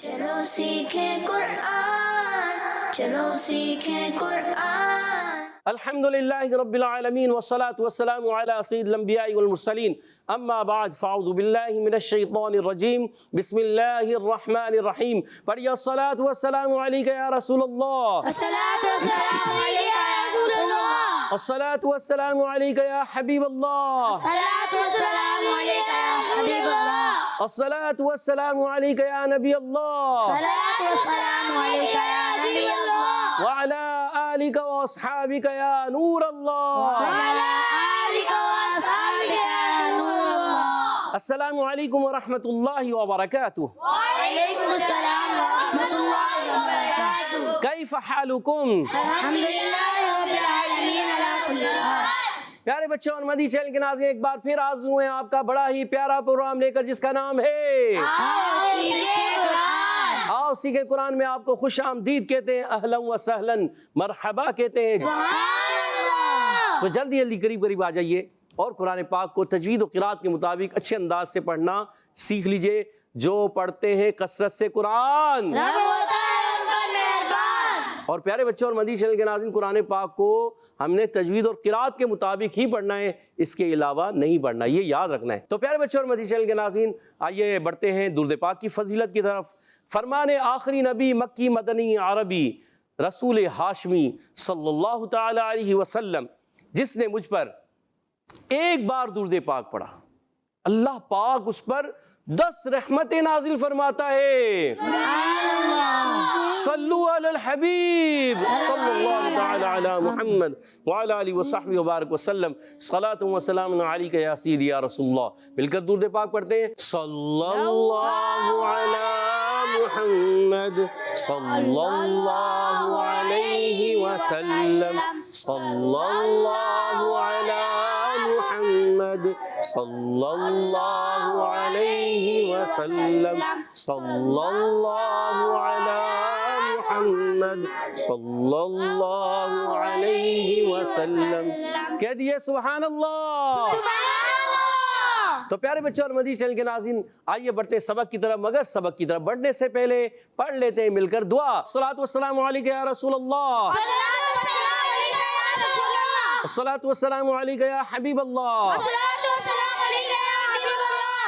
چلو سیکھیں قرآن، چلو سیکھیں قرآن۔ الحمدللہ رب العالمین والصلاة والسلام علی سید الانبیاء والمرسلین، اما بعد فاعوذ باللہ من الشیطان الرجیم، بسم اللہ الرحمن الرحیم۔ پڑھیے الصلاة والسلام علیک یا رسول اللہ، الصلاۃ والسلام علیک یا رسول اللہ، الصلاة والسلام علیک یا حبیب اللہ، الصلاۃ والسلام علیک یا حبیب اللہ، الصلاة والسلام علیک یا نبی اللہ، الصلاۃ والسلام علیک یا نبی اللہ، وعلی آلک واصحابک یا نور اللہ۔ وعلی آلک واصحابک یا نور اللہ۔ السلام علیکم ورحمۃ اللہ وبرکاتہ۔ وعلیکم السلام ورحمۃ اللہ وبرکاتہ۔ کیف حالکم؟ الحمدللہ رب العالمین علی کل حال۔ پیارے بچوں اور مدی چینل کے ناظرین، ایک بار پھر حاضر ہوئے ہیں آپ کا بڑا ہی پیارا پروگرام لے کر، جس کا نام ہے آؤ سیکھیں قرآن۔ آؤ سیکھیں قرآن میں آپ کو خوش آمدید کہتے ہیں، اہلا و سہلا، مرحبا کہتے ہیں۔ سبحان اللہ۔ تو جلدی جلدی قریب قریب آ جائیے اور قرآن پاک کو تجوید و قرات کے مطابق اچھے انداز سے پڑھنا سیکھ لیجئے۔ جو پڑھتے ہیں کثرت سے قرآن، رب ہوتا ہے ان پر مہربان۔ اور پیارے بچوں اور مدی چینل کے ناظرین، قرآن پاک کو ہم نے تجوید اور قرات کے مطابق ہی پڑھنا ہے، اس کے علاوہ نہیں پڑھنا، یہ یاد رکھنا ہے۔ تو پیارے بچوں اور مدی چینل کے ناظرین، آئیے بڑھتے ہیں درود پاک کی فضیلت کی طرف۔ فرمان آخری نبی مکی مدنی عربی رسول ہاشمی صلی اللہ تعالی علیہ وسلم، جس نے مجھ پر ایک بار درود پاک پڑھا، اللہ پاک اس پر 10 رحمتیں نازل فرماتا ہے۔ صلو علی الحبیب صلی اللہ تعالی علی محمد وعلی آلہ وصحبہ وبارک وسلم، صلاۃ و سلام علیک یا سیدی یا رسول اللہ۔ مل کر درود پاک پڑھتے ہیں۔ صلی اللہ علی محمد صلی اللہ علیہ وسلم، صلی اللہ علی محمد صلی اللہ علیہ وسلم، صلی اللہ علی محمد صلی اللہ علیہ وسلم۔ کہہ دیئے سبحان اللہ۔ تو پیارے بچوں اور مدی چینل کے ناظرین، آئیے بڑھتے ہیں سبق کی طرف، مگر سبق کی طرف بڑھنے سے پہلے پڑھ لیتے ہیں مل کر دعا۔ الصلاۃ والسلام علیک یا رسول اللہ، الصلاۃ والسلام علیک یا حبیب اللہ،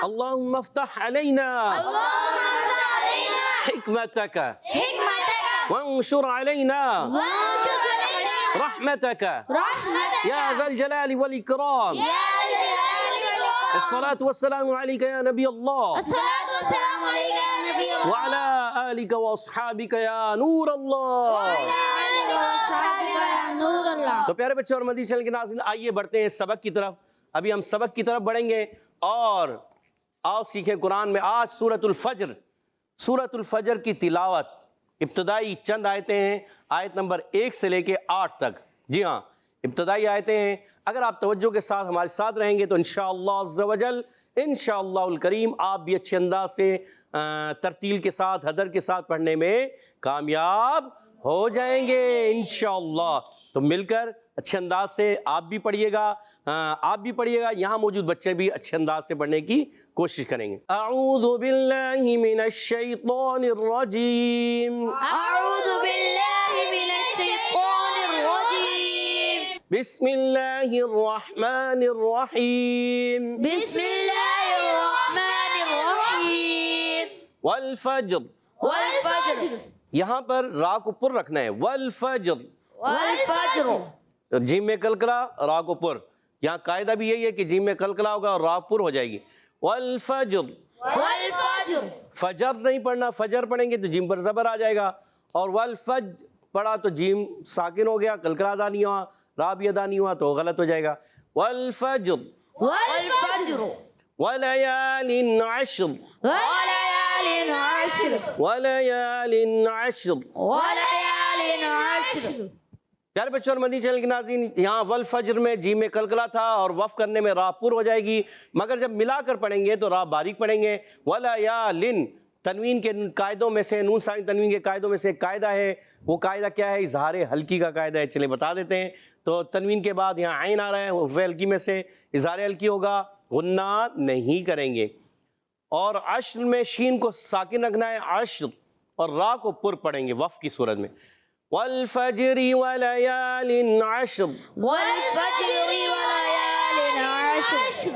اللہم افتح علینا حکمتک وانشر علینا رحمتک یا ذا الجلال والاکرام، الصلاۃ والسلام علیک یا نبی اللہ وعلی آلک واصحابک یا نور اللہ۔ تو پیارے بچے اور مدی چینل کے ناظرین، آئیے بڑھتے ہیں سبق کی طرف۔ ابھی ہم سبق کی طرف بڑھیں گے، اور آؤ سیکھیں قرآن میں آج سورۃ الفجر، سورۃ الفجر کی تلاوت۔ ابتدائی چند آیتیں ہیں، آیت نمبر 1 سے لے کے 8 تک۔ جی ہاں، ابتدائی آیتیں ہیں۔ اگر آپ توجہ کے ساتھ ہمارے ساتھ رہیں گے تو انشاءاللہ عز و جل، انشاءاللہ الکریم، آپ بھی اچھے انداز سے ترتیل کے ساتھ، حدر کے ساتھ پڑھنے میں کامیاب ہو جائیں گے انشاءاللہ۔ تو مل کر اچھے انداز سے آپ بھی پڑھیے گا، یہاں موجود بچے بھی اچھے انداز سے پڑھنے کی کوشش کریں گے۔ اعوذ باللہ من الشیطان الرجیم، اعوذ باللہ من الشیطان الرجیم، بسم اللہ الرحمن الرحیم، بسم اللہ الرحمن الرحیم، والفجر، والفجر، یہاں پر را کو پر رکھنا ہے، والفجر، والفجر، جیم میں کلکلا، را کو پر۔ یہاں قاعدہ بھی یہی ہے کہ جیم میں کلکلا ہوگا اور را پر ہو جائے گی۔ والفجر، والفجر، فجر نہیں پڑھنا، فجر پڑھیں گے تو جیم پر زبر آ جائے گا، اور والفجر پڑھا تو جیم ساکن ہو گیا، کلکلا ادا نہیں ہوا، را بھی ادا نہیں ہوا تو غلط ہو جائے گا۔ والفجر، والفجر، ولیال عشر، وليال عشر، ولیال عشر۔ وليال عشر۔ پیارے بچوں اور مدنی چینل کے ناظرین، یہاں والفجر میں جیم میں کلکلا تھا اور وف کرنے میں را پر ہو جائے گی، مگر جب ملا کر پڑھیں گے تو را باریک پڑھیں گے۔ ولیال، تنوین کے قاعدوں میں سے، نون ساکن تنوین کے قاعدوں میں سے ایک قاعدہ ہے۔ وہ قاعدہ کیا ہے؟ اظہار حلقی کا قاعدہ ہے، چلے بتا دیتے ہیں۔ تو تنوین کے بعد یہاں عین آ رہا ہے، حرف حلقی میں سے اظہار حلقی ہوگا، غنہ نہیں کریں گے۔ اور عشر میں شین کو ساکن رکھنا ہے، عشر، اور را کو پر پڑھیں گے وف کی صورت میں. والفجر وليال عشر والفجر وليال عشر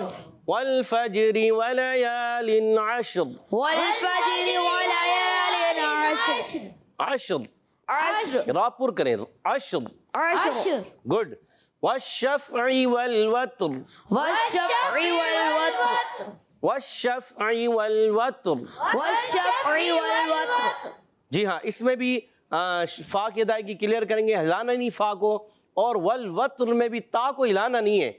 والفجر وليال عشر والفجر وليال عشر عشر عشر را پر کریں عشر. عشر گڈ. والشفع والوتر والشفع والوتر والشفع والوتر. والشفع والوتر. جی ہاں اس میں بھی فا کی ادائیگی کلیئر کریں گے, ہلانا نہیں فا کو, اور والوتر میں بھی تا کو ہلانا نہیں ہے,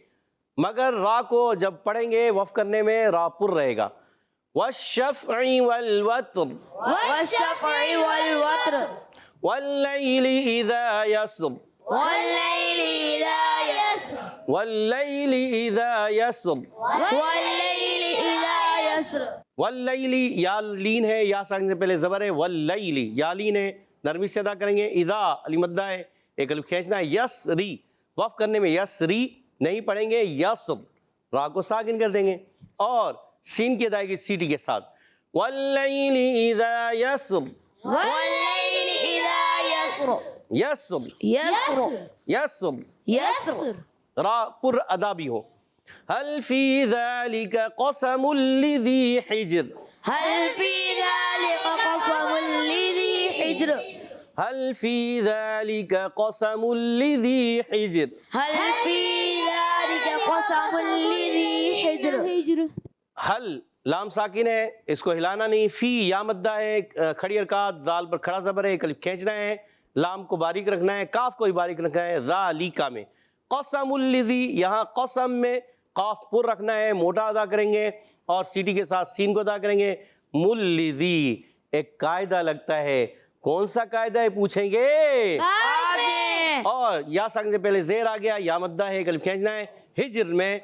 مگر را کو جب پڑھیں گے وف کرنے میں را پر رہے گا. والشفع والوتر والشفع والوتر واللیل اذا یسر والليل إذا يسر واللیل اذا یسر. والليل إذا يسر. واللیل یا لین ہے, یا ساکن سے پہلے زبر ہے, واللیل یا لین ہے, نرمی سے ادا کریں گے. اذا علی مدہ ہے, ایک الف کھینچنا ہے. یسری وف کرنے میں یسری نہیں پڑھیں گے, یسر را کو ساکن کر دیں گے, اور سین کی ادائیگی سیٹی کے ساتھ. واللیل اذا یسر والليل إذا يسر یسر يسر یسر يسر. را پر ادا بھی ہو. هل فی ذلک قسم لذی حجر هل في ذلك قسم لذي حجر هل فی ذلک قسم لذی حجر. هل في ذلك قسم لذي حجر. حل لام ساکن ہے, اس کو ہلانا نہیں. فی یا مدہ ہے, کھڑی حرکات, زال پر کھڑا زبر ہے, الف کھینچنا ہے, لام کو باریک رکھنا ہے, کاف کو بھی باریک رکھنا ہے. ذالکا میں قسم الذی, یہاں قسم میں قاف پر رکھنا ہے, موٹا ادا کریں گے, اور سیٹی کے ساتھ سین کو ادا کریں گے. ملذی ایک قاعدہ لگتا ہے, کون سا قاعدہ ہے پوچھیں گے. اور یا ساکن سے پہلے زیر آ گیا, یا مدہ ہے, الف کھینچنا ہے. ہجر میں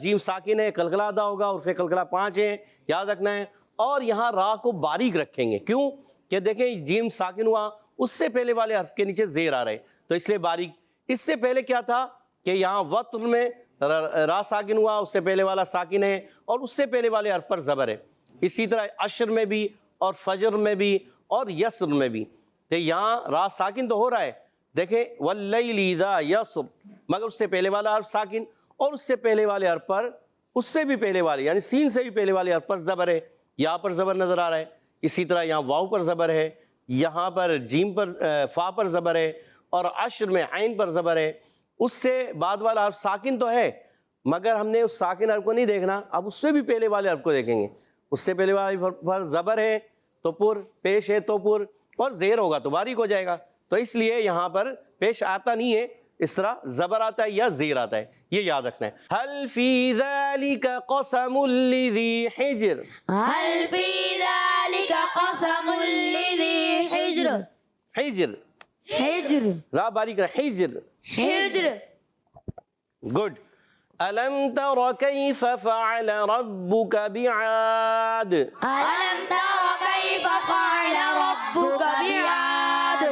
جیم ساکن ہے, قلقلہ ادا ہوگا, اور پھر قلقلہ 5 ہے, یاد رکھنا ہے. اور یہاں را کو باریک رکھیں گے, کیوں کہ دیکھیں جیم ساکن ہوا, اس سے پہلے والے حرف کے نیچے زیر آ رہے, تو اس لیے باریک. اس سے پہلے کیا تھا کہ یہاں وتر میں را ساکن ہوا, اس سے پہلے والا ساکن ہے, اور اس سے پہلے والے حرف پر زبر ہے. اسی طرح عشر میں بھی, اور فجر میں بھی, اور یسر میں بھی. کہ یہاں را ساکن تو ہو رہا ہے, دیکھیں واللیل اذا یسر, مگر اس سے پہلے والا حرف ساکن, اور اس سے پہلے والے حرف پر, اس سے بھی پہلے والے یعنی سین سے بھی پہلے والے حرف پر زبر ہے. یہاں پر زبر نظر آ رہا ہے. اسی طرح یہاں واو پر زبر ہے, یہاں پر جیم پر فا پر زبر ہے, اور عشر میں عین پر زبر ہے. اس سے بعد والا حرف ساکن تو ہے, مگر ہم نے اس ساکن حرف کو نہیں دیکھنا, اب اس سے بھی پہلے والے حرف کو دیکھیں گے. اس سے پہلے والے حرف پر زبر ہے تو پر, پیش ہے تو پر, اور زیر ہوگا تو باریک ہو جائے گا. تو اس لیے یہاں پر پیش آتا نہیں ہے, اس طرح زبر آتا ہے یا زیر آتا ہے, یہ یاد رکھنا ہے. هل فی ذلک قسم لذی حجر هل في ذلك قسم لذي حجر. حجر حجر را باریک رہا, حجر. حجر. گڈ. الم تر کیف فعل ربک بعاد ألم تر كيف فعل ربك بعاد.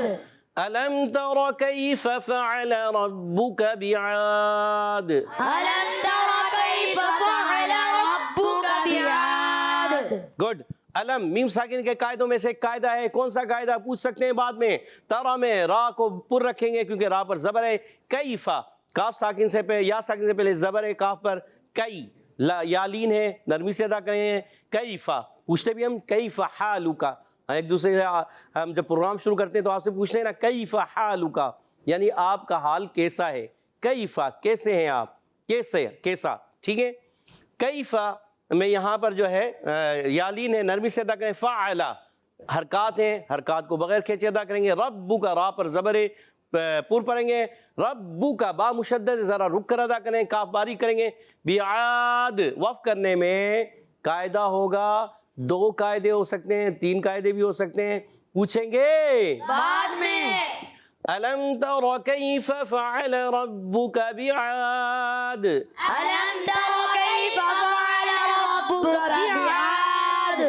الم تر کیف فعل ربک بعاد. ألم تر كيف فعل ربك بعاد. گڈ. علم میم ساکن کے قاعدوں میں سے ایک قاعدہ ہے, کون سا قاعدہ پوچھ سکتے ہیں بعد میں. ترا میں را کو پر رکھیں گے کیونکہ را پر زبر ہے. کیفا کاف ساکن سے پہلے, یا ساکن سے پہلے زبر ہے کاف پر. کئی یا لین ہے, نرمی سے ادا کریں گے. کیفا پوچھتے بھی ہم کیف حالک, ایک دوسرے سے ہم جب پروگرام شروع کرتے ہیں تو آپ سے پوچھتے ہیں نا کیف حالک, یعنی آپ کا حال کیسا ہے. کیفا کیسے ہیں آپ, کیسے کیسا, ٹھیک ہے. کیفا میں یہاں پر جو ہے یالین ہے, نرمی سے ادا کریں. فعلا حرکات ہیں, حرکات کو بغیر کھینچے ادا کریں گے. ربو کا را پر زبر پر پڑھیں گے. ربو کا با مشدد ذرا رک کر ادا کریں, کاف باریک کریں گے. بیعاد وف کرنے میں قاعدہ ہوگا, 2 قاعدے ہو سکتے ہیں, 3 قاعدے بھی ہو سکتے ہیں, پوچھیں گے بعد میں. الم تر کیف فعل ربک بعاد. ألم تر كيف فعل ربك بعاد.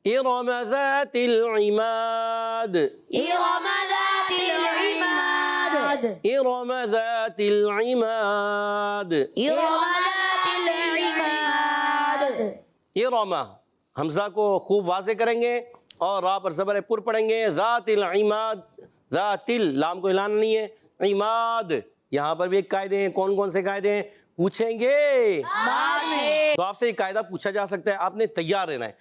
ارم ذات العماد. إرم ذات العماد. ارم ذات العماد. إرم ذات العماد. ارم حمزہ کو خوب واضح کریں گے, اور را پر زبر پر پڑھیں گے، ذات العماد، ذات لام کو ہلانا نہیں ہے، عماد، یہاں پر بھی ایک قاعدے ہیں۔ کون کون سے قاعدے ہیں پوچھیں گے بعد میں۔ تو آپ سے یہ قاعدہ پوچھا جا سکتا ہے، آپ نے تیار رہنا ہے۔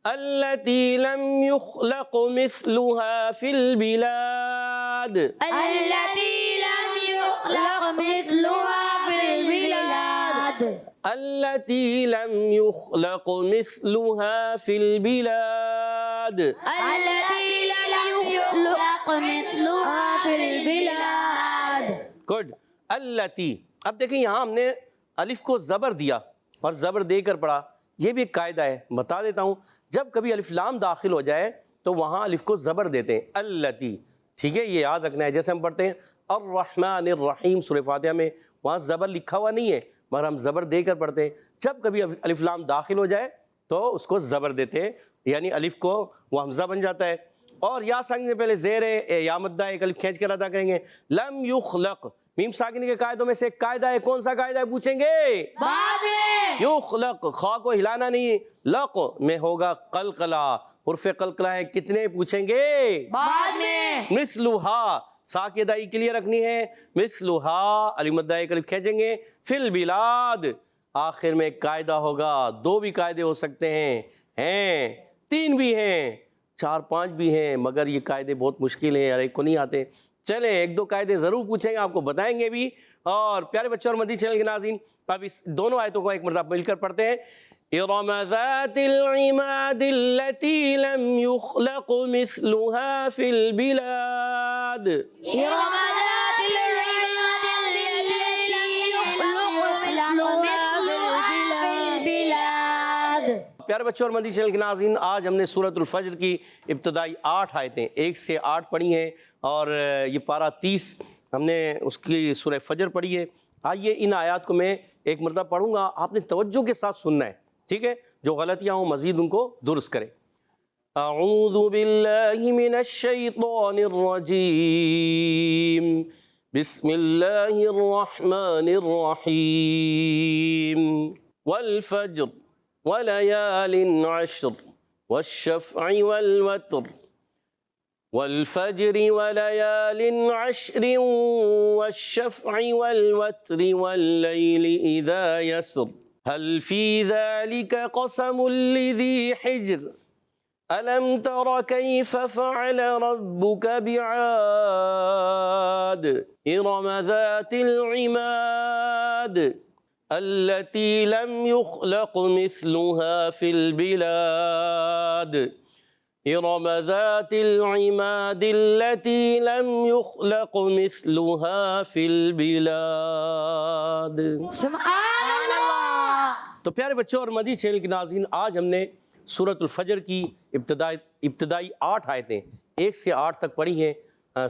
التی لم یخلق مثلها فی البلاد، التي لم يخلق مثلها في البلاد، التی لم یخلق مثلها فی البلاد، التي لم يخلق مثلها في البلاد۔ گڈ، التی۔ اب دیکھیں یہاں ہم نے الف کو زبر دیا اور زبر دے کر پڑھا، یہ بھی ایک قاعدہ ہے، بتا دیتا ہوں۔ جب کبھی الف لام داخل ہو جائے تو وہاں الف کو زبر دیتے ہیں، التی، ٹھیک ہے، یہ یاد رکھنا ہے۔ جیسے ہم پڑھتے ہیں الرحمن الرحیم سورہ فاتحہ میں، وہاں زبر لکھا ہوا نہیں ہے مگر ہم زبر دے کر پڑھتے ہیں۔ جب کبھی الف لام داخل ہو جائے تو اس کو زبر دیتے ہیں، یعنی الف کو وہ حمزہ بن جاتا ہے۔ اور یا ساکن سے پہلے زیر یا مدہ ایک الف کھینچ کر ادا کریں گے۔ لم یخلق، میم ساکن کے قاعدوں میں سے ایک قاعدہ ہے، کون سا قاعدہ ہے پوچھیں گے؟ بعد میں۔ یخلق، خا کو ہلانا نہیں، لق میں ہوگا قلقلہ، حرف قلقلہ ہے، کتنے پوچھیں گے؟ بعد میں۔ مثلھا، سا کی ادائی کے لیے رکھنی ہے، مثلھا، الف مدہ ایک الف کھینچیں گے، فی البلاد، آخر میں ایک قاعدہ ہوگا، دو بھی قاعدے ہو سکتے ہیں، تین بھی ہیں، چار پانچ بھی ہیں، مگر یہ قاعدے بہت مشکل ہیں، ہر ایک کو نہیں آتے۔ چلیں ایک دو قاعدے ضرور پوچھیں گے، آپ کو بتائیں گے بھی۔ اور پیارے بچوں اور مدنی چینل کے ناظرین، اب اس دونوں آیتوں کو ایک مرتبہ مل کر پڑھتے ہیں۔ ارم ذات العماد التي لم يخلق مثلها في البلاد، ارم ذات العماد التي لم يخلق مثلها في البلاد۔ پیارے بچوں اور مدنی چینل کے ناظرین، آج ہم نے سورۃ الفجر کی ابتدائی 8 آیتیں 1 سے 8 پڑھی ہیں، اور یہ پارہ 30 ہم نے اس کی سورہ فجر پڑھی ہے۔ آئیے ان آیات کو میں ایک مرتبہ پڑھوں گا، آپ نے توجہ کے ساتھ سننا ہے، ٹھیک ہے؟ جو غلطیاں ہوں مزید ان کو درست کریں۔ اعوذ باللہ من الشیطان الرجیم، بسم اللہ الرحمن الرحیم، والفجر وليال عشر والشفع والوتر، والفجر وليال عشر والشفع والوتر والليل إذا يسر، هل في ذلك قسم لذي حجر، ألم تر كيف فعل ربك بعاد، إرم ذات العماد التي لم يخلق مثلها في البلاد، إرم ذات العماد التي لم يخلق مثلها في البلاد۔ سبحان اللہ۔ تو پیارے بچوں اور مدنی چینل کے ناظرین، آج ہم نے سورۃ الفجر کی ابتدائی 8 آیتیں 1 سے 8 تک پڑھی ہیں،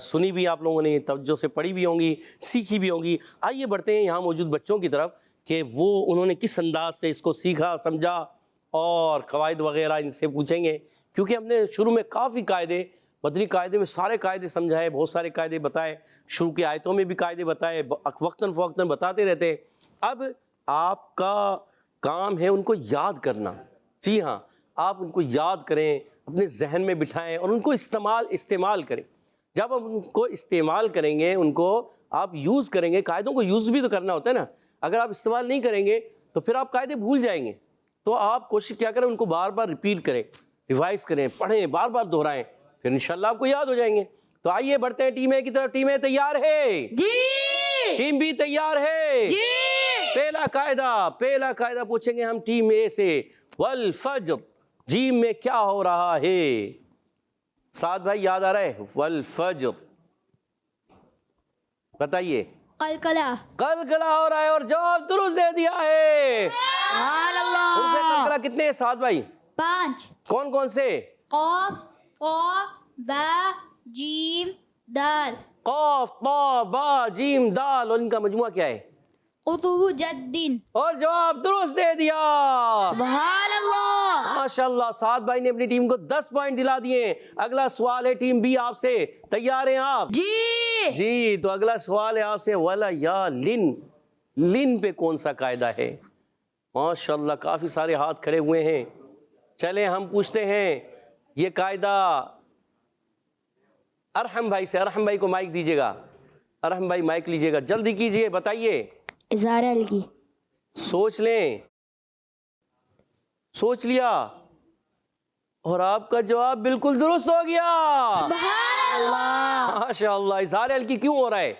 سنی بھی آپ لوگوں نے، توجہ سے پڑھی بھی ہوں گی، سیکھی بھی ہوں گی۔ آئیے بڑھتے ہیں یہاں موجود بچوں کی طرف کہ وہ انہوں نے کس انداز سے اس کو سیکھا سمجھا، اور قواعد وغیرہ ان سے پوچھیں گے، کیونکہ ہم نے شروع میں کافی قاعدے، مدنی قاعدے میں سارے قاعدے سمجھائے، بہت سارے قاعدے بتائے، شروع کی آیتوں میں بھی قاعدے بتائے، وقتاً فوقتاً بتاتے رہتے ہیں۔ اب آپ کا کام ہے ان کو یاد کرنا، جی ہاں، آپ ان کو یاد کریں، اپنے ذہن میں بٹھائیں اور ان کو استعمال کریں۔ جب آپ ان کو استعمال کریں گے، ان کو آپ یوز کریں گے، قاعدوں کو یوز بھی تو کرنا ہوتا ہے نا، اگر آپ استعمال نہیں کریں گے تو پھر آپ قاعدے بھول جائیں گے۔ تو آپ کوشش کیا کریں، ان کو بار بار ریپیٹ کریں، ریوائز کریں، پڑھیں، بار بار دہرائیں، پھر انشاءاللہ آپ کو یاد ہو جائیں گے۔ تو آئیے بڑھتے ہیں ٹیم اے کی طرف۔ ٹیم اے تیار ہے؟ جی۔ ٹیم بی تیار ہے؟ جی۔ پہلا قاعدہ پوچھیں گے ہم ٹیم اے سے، والفجر، جیم میں کیا ہو رہا ہے؟ سعد بھائی یاد آ رہا ہے؟ والفجر بتائیے۔ قلقلہ۔ قلقلہ ہو رہا ہے، اور جواب درست دے دیا ہے۔ سبحان اللہ۔ حروف قلقلہ کتنے ہیں سعد بھائی؟ 5۔ کون کون سے؟ قاف، قاف، با، جیم، دال۔ قاف، طا، با، جیم، دال، اور ان کا مجموعہ کیا ہے؟ قطب جدن۔ اور جواب درست دے دیا۔ سبحان اللہ۔ ماشاءاللہ، سعد بھائی نے اپنی ٹیم کو 10 پوائنٹ دلا دیے۔ اگلا سوال ہے ٹیم بی آپ سے، تیار ہیں آپ؟ جی، تو اگلا سوال ہے آپ سے، ولا یا لن، لن پہ کون سا قاعدہ ہے؟ ماشاءاللہ کافی سارے ہاتھ کھڑے ہوئے ہیں۔ چلیں ہم پوچھتے ہیں، یہ قاعدہ ارحم بھائی سے، ارحم بھائی کو مائک دیجیے گا، ارحم بھائی مائک لیجیے گا، جلدی کیجیے، بتائیے۔ اظہار الکی۔ سوچ لیں، سوچ لیا، اور آپ کا جواب بالکل درست ہو گیا، سبحان اللہ۔ ماشاء اللہ۔ اظہار الکی کیوں ہو رہا ہے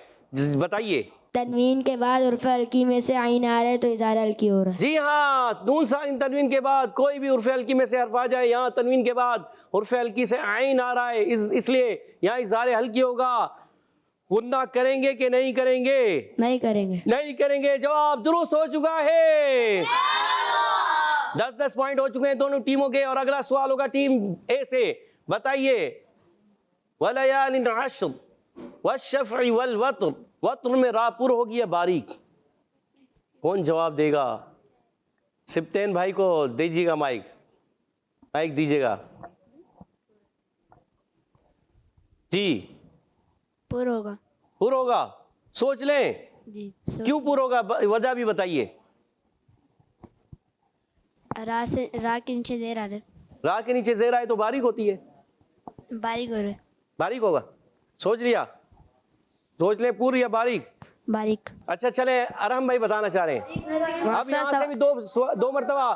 بتائیے؟ تنوین کے بعد حرف الکی میں سے عین آ رہا ہے تو اظہار الکی ہو رہا ہے۔ جی ہاں، نون ساکن تنوین کے بعد کوئی بھی حرف الکی میں سے حرف آ جائے، یہاں تنوین کے بعد حرف الکی سے عین آ رہا ہے، اس لیے یہاں اظہار الکی ہوگا۔ غنہ کریں گے کہ نہیں کریں گے؟ نہیں کریں گے۔ نہیں کریں گے، جواب درست ہو چکا ہے۔ 10 پوائنٹ ہو چکے ہیں دونوں ٹیموں کے، اور اگلا سوال ہوگا ٹیم اے سے، بتائیے۔ وَلَيَالٍ عَشْرٍ وَالشَّفْعِ وَالْوَتْرِ، وطر میں را پر ہوگی یا باریک؟ کون جواب دے گا؟ سبتین بھائی کو دیجیے گا مائک، مائک دیجیے گا جی۔ پر ہوگا۔ پر ہوگا، سوچ لیں جی۔ کیوں پر ہوگا، وجہ بھی بتائیے۔ را کے نیچے زیر آ رہا ہے۔ را کے نیچے زیر آئے تو باریک ہوتی ہے، باریک ہو رہا ہے۔ باریک ہوگا، سوچ لیا، سوچ لیں پور یا باریک؟ باریک۔ اچھا چلیں، ارحم بھائی بتانا چاہ رہے ہیں، اب یہاں سے بھی دو مرتبہ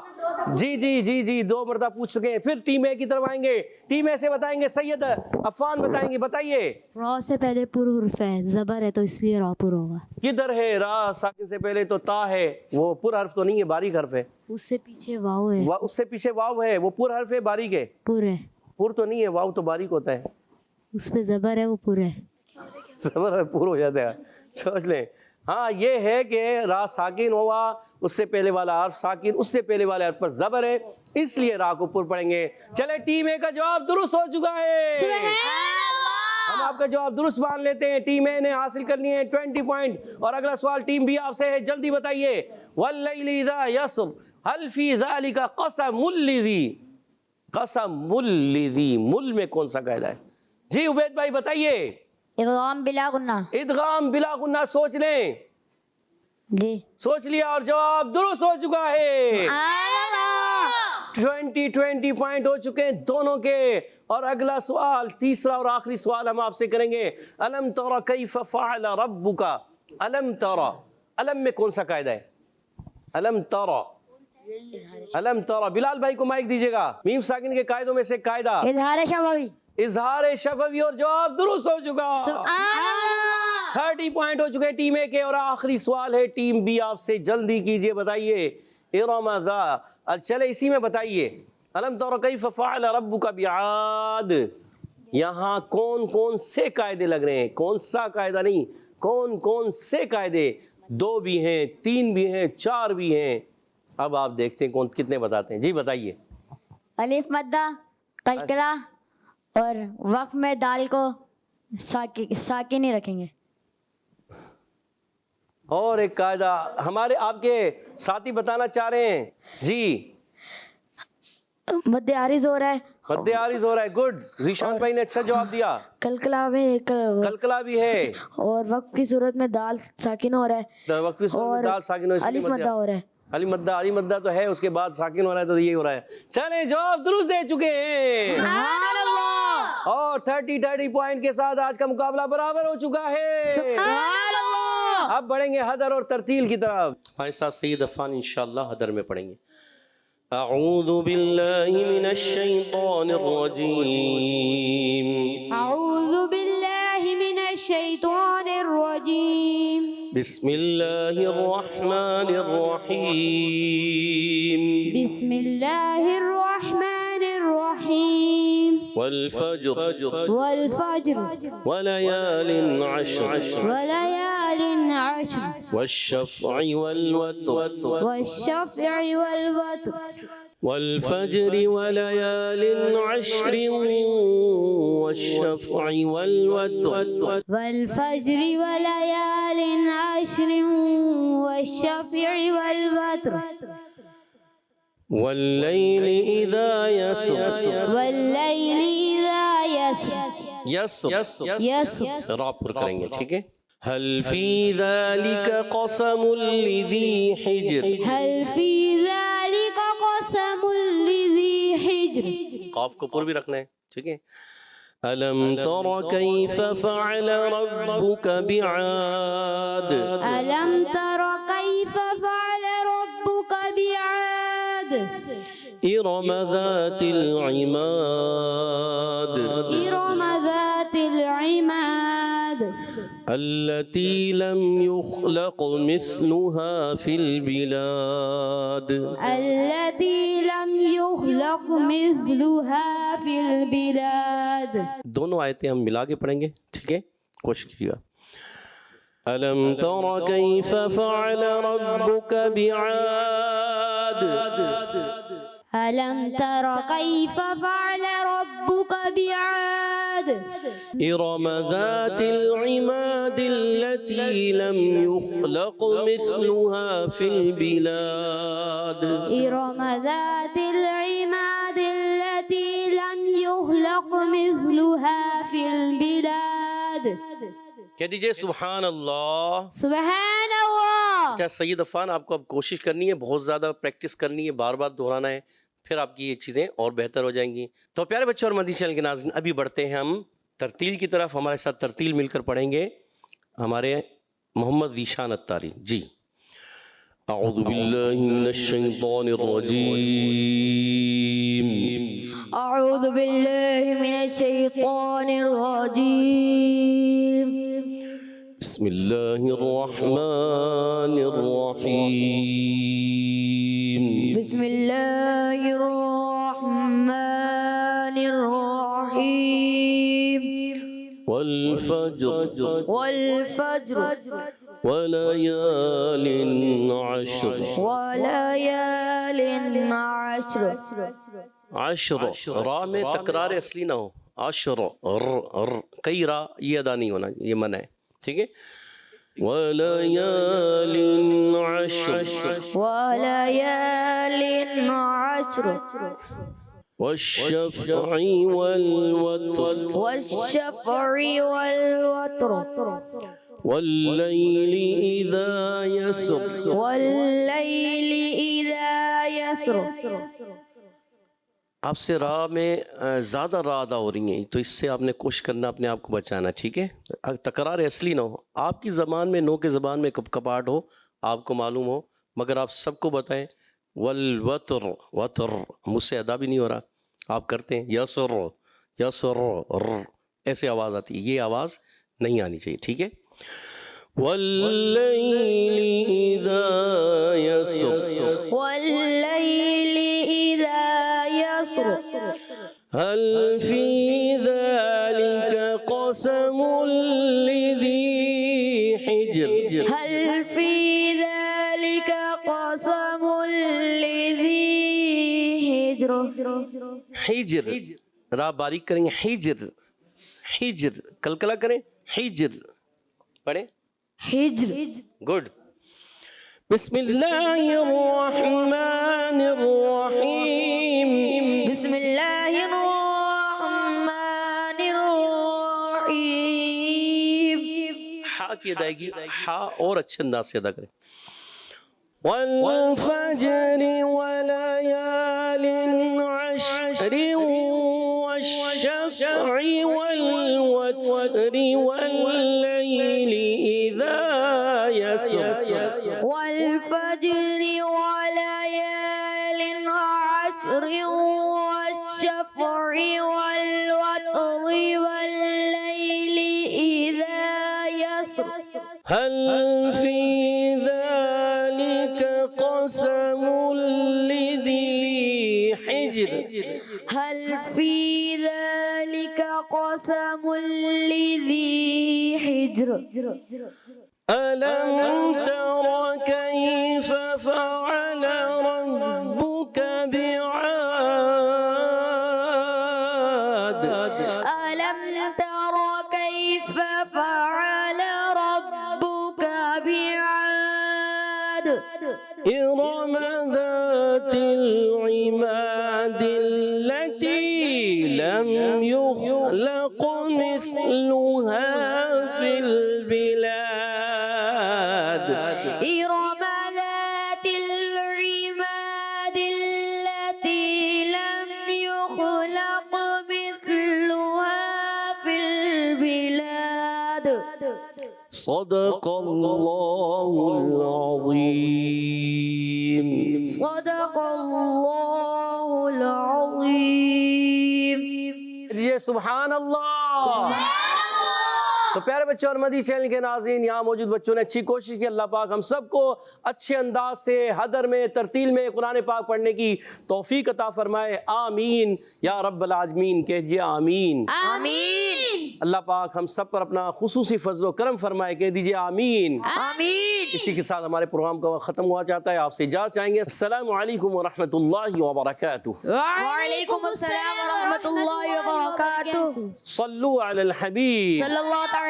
جی 2 مرتبہ پوچھ سکے ہیں، پھر ٹیم اے کی طرف آئیں گے، ٹیم اے سے بتائیں گے سید عفان بتائیں گے، بتائیے۔ را سے پہلے پر حرف ہے، زبر ہے تو اس لیے را پر ہوگا۔ کدھر ہے؟ را ساکن سے پہلے تو تا ہے، وہ پر حرف تو نہیں ہے، باریک حرف ہے۔ اس سے پیچھے واو ہے۔ اس سے پیچھے واو ہے، وہ پر حرف ہے، باریک ہے؟ پر ہے۔ پر تو نہیں ہے، واو تو باریک ہوتا ہے۔ اس پہ زبر ہے، وہ پر ہے۔ زبر پر ہو جاتا ہے، سوچ لیں۔ ہاں یہ ہے کہ را ساکن ہوا، اس سے پہلے والا حرف ساکن، اس سے پہلے والے حرف پر زبر ہے، اس لیے را کو پر پڑھیں گے۔ چلے ٹیم اے کا جواب درست ہو چکا ہے، ہم آپ کا جواب درست مان لیتے ہیں۔ ٹیم اے نے حاصل کرنی ہے 20 پوائنٹ، اور اگلا سوال ٹیم بی آپ سے ہے، جلدی بتائیے۔ وَاللَّيْلِ إِذَا يَسْرِ هَلْ فِي ذَلِكَ قَسَمٌ لِذِي، قسم لِذِي، مل میں کون سا قاعدہ ہے؟ جی عبید بھائی بتائیے۔ ادغام بلا غنہ۔ ادغام بلا غنہ، سوچ لیں، جی سوچ لیا، اور جواب درست ہو چکا ہے۔ 20 پوائنٹ ہو چکے ہیں دونوں کے، اور اگلا سوال تیسرا اور آخری سوال ہم آپ سے کریں گے۔ الم تر کیف فعل ربک، الم تر، الم میں کون سا قاعدہ ہے؟ الم تر، الم تر، بلال بھائی کو مائک دیجیے گا۔ میم ساکن کے قاعدوں میں سے قاعدہ اظہار شفوی۔ اظہار شفوی، اور جواب درست ہو چکا۔ 30 پوائنٹ ہو چکے ٹیم اے کے، اور آخری سوال ہے ٹیم بی آپ سے، جلدی کیجئے، بتائیے۔ ارم ذات، چلے اسی میں بتائیے۔ الم تر کیف فعل ربک بعاد، یہاں کون کون سے قاعدے لگ رہے ہیں؟ کون سا قاعدہ نہیں، کون کون سے قاعدے؟ 2 بھی ہیں، 3 بھی ہیں، 4 بھی ہیں، اب آپ دیکھتے ہیں کون کتنے بتاتے ہیں۔ جی بتائیے۔ الف مدہ، قلقلہ، اور وقف میں دال کو ساکن ہی رکھیں گے۔ اور ایک قاعدہ ہمارے آپ کے ساتھی بتانا چاہ رہے ہیں، جی۔ مد عارض ہو رہا ہے، مد عارض ہو رہا ہے، گڈ، ذیشان بھائی نے اچھا جواب دیا۔ قلقلہ میں قلقلہ بھی ہے، اور وقف کی صورت میں دال ساکن ہو رہا ہے، وقت کی صورت میں دال ساکن ہو، الف مدہ ہو رہا ہے۔ علی مدہ تو ہے، اس کے بعد ساکن ہو رہا ہے، تو یہ ہو رہا ہے۔ چلیں جواب درست دے چکے ہیں، سبحان اللہ، اور 30 پوائنٹ کے ساتھ آج کا مقابلہ برابر ہو چکا ہے۔ سبحان اللہ۔ اب بڑھیں گے حدر اور ترتیل کی طرف۔ ہمارے ساتھ سید عفان انشاءاللہ حدر میں پڑھیں گے۔ اعوذ باللہ من الشیطان الرجیم، اعوذ باللہ من الشیطان الرجیم، بسم اللہ الرحمن الرحیم، بسم اللہ الرحمن الرحیم، والفجر والفجر وليال عشر وليال عشر والشفع والوتر والشفع والوتر والفجر وليال عشر والشفع والوتر والفجر وليال عشر والشفع والوتر والليل إذا يسر، والليل إذا يسر يسر را پر کریں گے، ٹھیک ہے۔ هل في ذلك قسم لذي حجر، هل في ذلك قسم لذي حجر، قاف کو پر بھی رکھنا ہے. ٹھیک ہے. ألم تر كيف فعل ربك بعاد ألم تر كيف فعل ربك بعاد إرم ذات العماد إرم ذات العماد التي لم يخلق مثلها في البلاد التي لم يخلق مثلها في البلاد. دونوں آیتیں ہم ملا کے پڑھیں گے. ٹھیک ہے. کوشش کیجیے گا. ألم تر كيف فعل ربك بعاد ألم تر كيف فعل ربك بعاد إرم ذات العماد التي لم يخلق مثلها في البلاد إرم ذات العماد التي لم يخلق مثلها في البلاد. کہہ دیجئے سبحان اللہ. سبحان اللہ. اچھا سید عفان، آپ کو اب کوشش کرنی ہے، بہت زیادہ پریکٹس کرنی ہے، بار بار دہرانا ہے، پھر آپ کی یہ چیزیں اور بہتر ہو جائیں گی. تو پیارے بچوں اور مدنی چینل کے ناظرین، ابھی بڑھتے ہیں ہم ترتیل کی طرف. ہمارے ساتھ ترتیل مل کر پڑھیں گے ہمارے محمد ذیشان اتاری جی. اعوذ باللہ من الشیطان الرجیم أعوذ بالله من الشيطان الرجيم. بسم اللہ الرحمن الرحیم بسم الله الرحمن الرحيم. والفجر والفجر وليال عشر وليال عشر. عشر را میں تکرار اصلی نہ ہو. عشر کئی را یہ ادا نہیں ہونا، یہ منع ہے. ٹھیک ہے. وليال عشر وليال عشر والشفع والوتر والشفع والوتر والليل إذا يسر والليل إذا يسر. آپ سے را میں زیادہ را ادا ہو رہی ہیں، تو اس سے آپ نے کوشش کرنا اپنے آپ کو بچانا. ٹھیک ہے. تکرار اصلی نہ ہو. آپ کی زبان میں، نو کے زبان میں کپاٹ ہو، آپ کو معلوم ہو، مگر آپ سب کو بتائیں. والوتر وتر مجھ سے ادا بھی نہیں ہو رہا، آپ کرتے ہیں یسر یسر ایسے آواز آتی ہے، یہ آواز نہیں آنی چاہیے. ٹھیک ہے. واللیل اذا یسر والليل إذا يسر هل في ذلك قسم لذي حجر هل في ذلك قسم لذي حجر. حجر را باریک کریں گے. حجر حجر کلکلا کریں. حجر پڑھیں. حجر. گڈ. بسم اللہ الرحمن الرحیم. بسم الله الرحمن الرحيم. ہا کی ادائیگی ہا اور اچھے انداز سے ادا کریں. والفجر وليال عشر والشفع والوتر والليل إذا يسر والفجر وليال عشر والشفع والوتر والليل إذا يسر. هل في ذلك قسم لذي حجر هل في ذلك قسم لذي حجر. ألم تر كيف فعل ربك بعاد ألم تر كيف فعل ربك بعاد إرم ذات العماد التي لم يخلق مثلها في البلاد إرم ذات العماد التي لم يخلق صدق اللہ العظیم. صدق اللہ العظیم. یہ سبحان اللہ. تو پیارے بچوں اور مدی چینل کے ناظرین، یہاں موجود بچوں نے اچھی کوشش کی. اللہ پاک ہم سب کو اچھے انداز سے حدر میں ترتیل میں قرآن پاک پڑھنے کی توفیق عطا فرمائے. آمین یا رب العالمین. کہجیے آمین. آمین. اللہ پاک ہم سب پر اپنا خصوصی فضل و کرم فرمائے. کہہ دیجیے آمین. آمین. اسی کے ساتھ ہمارے پروگرام کا وقت ختم ہوا چاہتا ہے. آپ سے اجازت چاہیں گے. السلام علیکم ورحمۃ اللہ وبرکاتہ. وعلیکم السلام ورحمۃ اللہ وبرکاتہ. صلو علی الحبیب صلی اللہ تعالی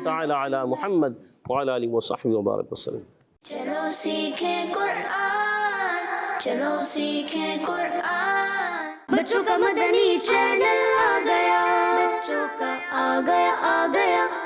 تعالی علی محمد وعلی آلہ وصحبہ وبارک وسلم. چلو سیکھیں قرآن، چلو سیکھیں قرآن. بچوں کا مدنی چینل آ گیا، بچوں کا آ گیا.